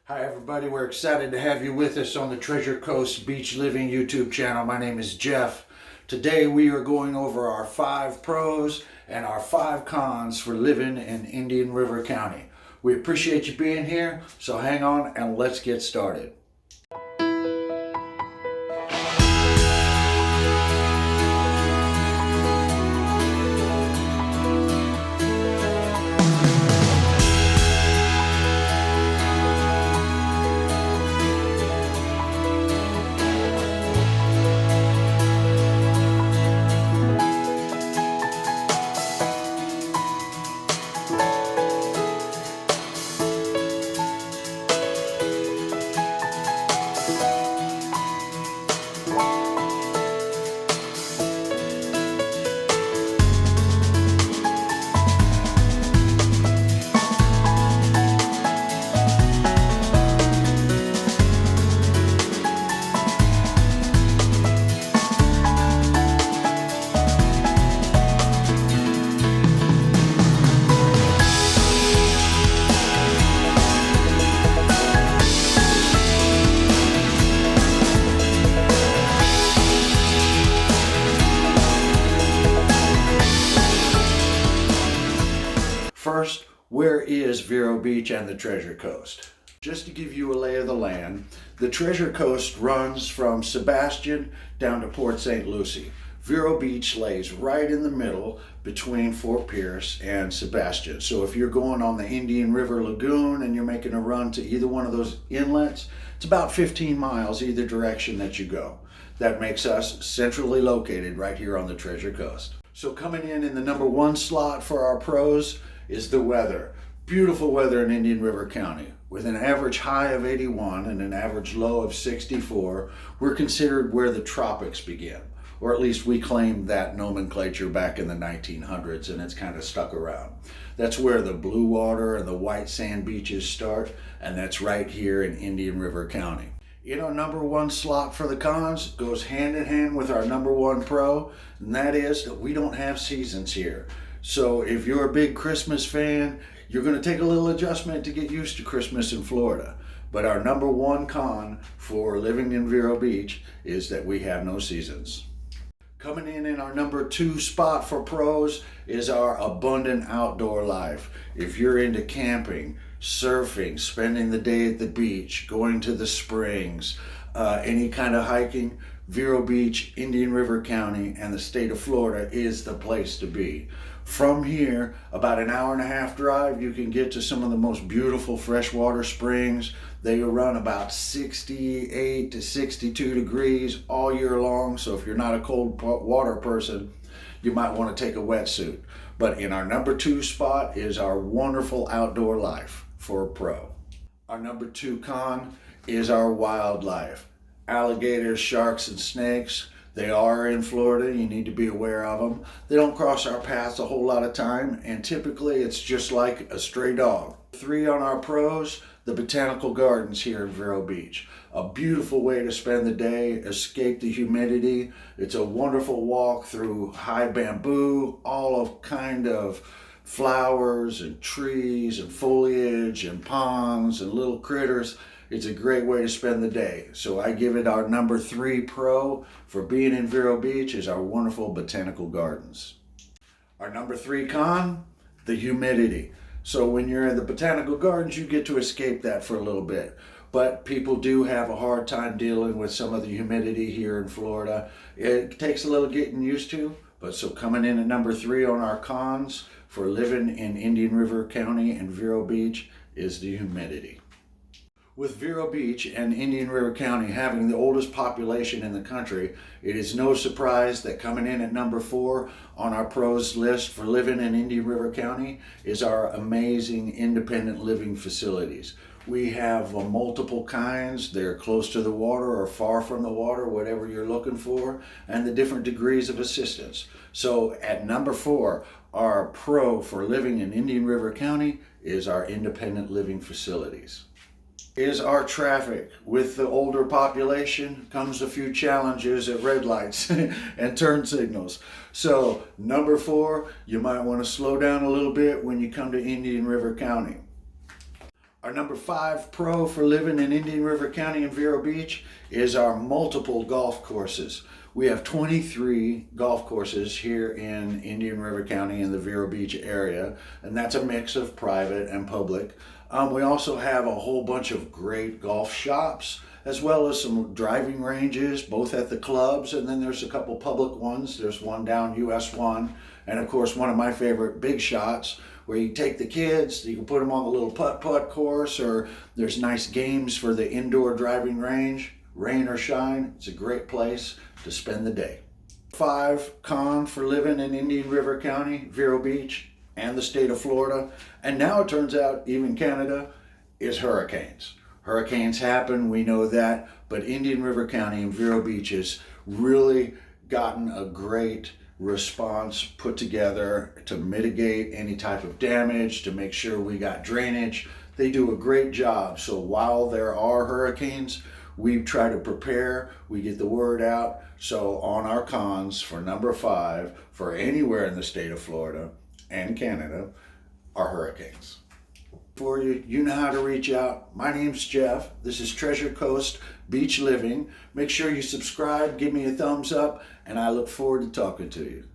Hi everybody, we're excited to have you with us on the Treasure Coast Beach Living YouTube channel. My name is Jeff. Today we are going over our 5 pros and our 5 cons for living in Indian River County. We appreciate you being here, so hang on and let's get started. First, where is Vero Beach and the Treasure Coast? Just to give you a lay of the land, the Treasure Coast runs from Sebastian down to Port St. Lucie. Vero Beach lays right in the middle between Fort Pierce and Sebastian. So if you're going on the Indian River Lagoon and you're making a run to either one of those inlets, it's about 15 miles either direction that you go. That makes us centrally located right here on the Treasure Coast. So coming in the number 1 slot for our pros is the weather. Beautiful weather in Indian River County. With an average high of 81 and an average low of 64, we're considered where the tropics begin. Or at least we claimed that nomenclature back in the 1900s, and it's kind of stuck around. That's where the blue water and the white sand beaches start, and that's right here in Indian River County. In our number 1 slot for the cons goes hand in hand with our number 1 pro, and that is that we don't have seasons here. So if you're a big Christmas fan, you're going to take a little adjustment to get used to Christmas in Florida. But our number 1 con for living in Vero Beach is that we have no seasons. Coming in our number 2 spot for pros is our abundant outdoor life. If you're into camping, surfing, spending the day at the beach, going to the springs, any kind of hiking, Vero Beach, Indian River County, and the state of Florida is the place to be. From here, about an hour and a half drive, you can get to some of the most beautiful freshwater springs. They run about 68 to 62 degrees all year long, so if you're not a cold water person, you might want to take a wetsuit. But in our number 2 spot is our wonderful outdoor life for a pro. Our number 2 con is our wildlife. Alligators, sharks, and snakes. They are in Florida. You need to be aware of them. They don't cross our paths a whole lot of time, and typically it's just like a stray dog. 3 on our pros, the Botanical Gardens here in Vero Beach. A beautiful way to spend the day, escape the humidity. It's a wonderful walk through high bamboo, all of kind of flowers and trees and foliage and ponds and little critters. It's a great way to spend the day. So I give it our number 3 pro for being in Vero Beach is our wonderful Botanical Gardens. Our number 3 con, the humidity. So when you're in the Botanical Gardens, you get to escape that for a little bit. But people do have a hard time dealing with some of the humidity here in Florida. It takes a little getting used to, but so coming in at number 3 on our cons for living in Indian River County and Vero Beach is the humidity. With Vero Beach and Indian River County having the oldest population in the country, it is no surprise that coming in at number 4 on our pros list for living in Indian River County is our amazing independent living facilities. We have multiple kinds. They're close to the water or far from the water, whatever you're looking for, and the different degrees of assistance. So at number 4, our pro for living in Indian River County is our independent living facilities. Is our traffic. With the older population comes a few challenges at red lights and turn signals. So number 4, you might want to slow down a little bit when you come to Indian River County. Our number 5 pro for living in Indian River County and Vero Beach is our multiple golf courses. We have 23 golf courses here in Indian River County in the Vero Beach area, and that's a mix of private and public. We also have a whole bunch of great golf shops, as well as some driving ranges, both at the clubs, and then there's a couple public ones. There's one down US 1, and of course one of my favorite, Big Shots, where you take the kids, you can put them on the little putt-putt course, or there's nice games for the indoor driving range, rain or shine. It's a great place to spend the day. 5 con for living in Indian River County, Vero Beach, and the state of Florida, and now it turns out even Canada, is hurricanes. Hurricanes happen, we know that, but Indian River County and Vero Beach has really gotten a great response put together to mitigate any type of damage, to make sure we got drainage. They do a great job. So while there are hurricanes, we try to prepare, we get the word out. So on our cons for number 5, for anywhere in the state of Florida and Canada, are hurricanes. For you, you know how to reach out. My name's Jeff. This is Treasure Coast Beach Living. Make sure you subscribe, give me a thumbs up, and I look forward to talking to you.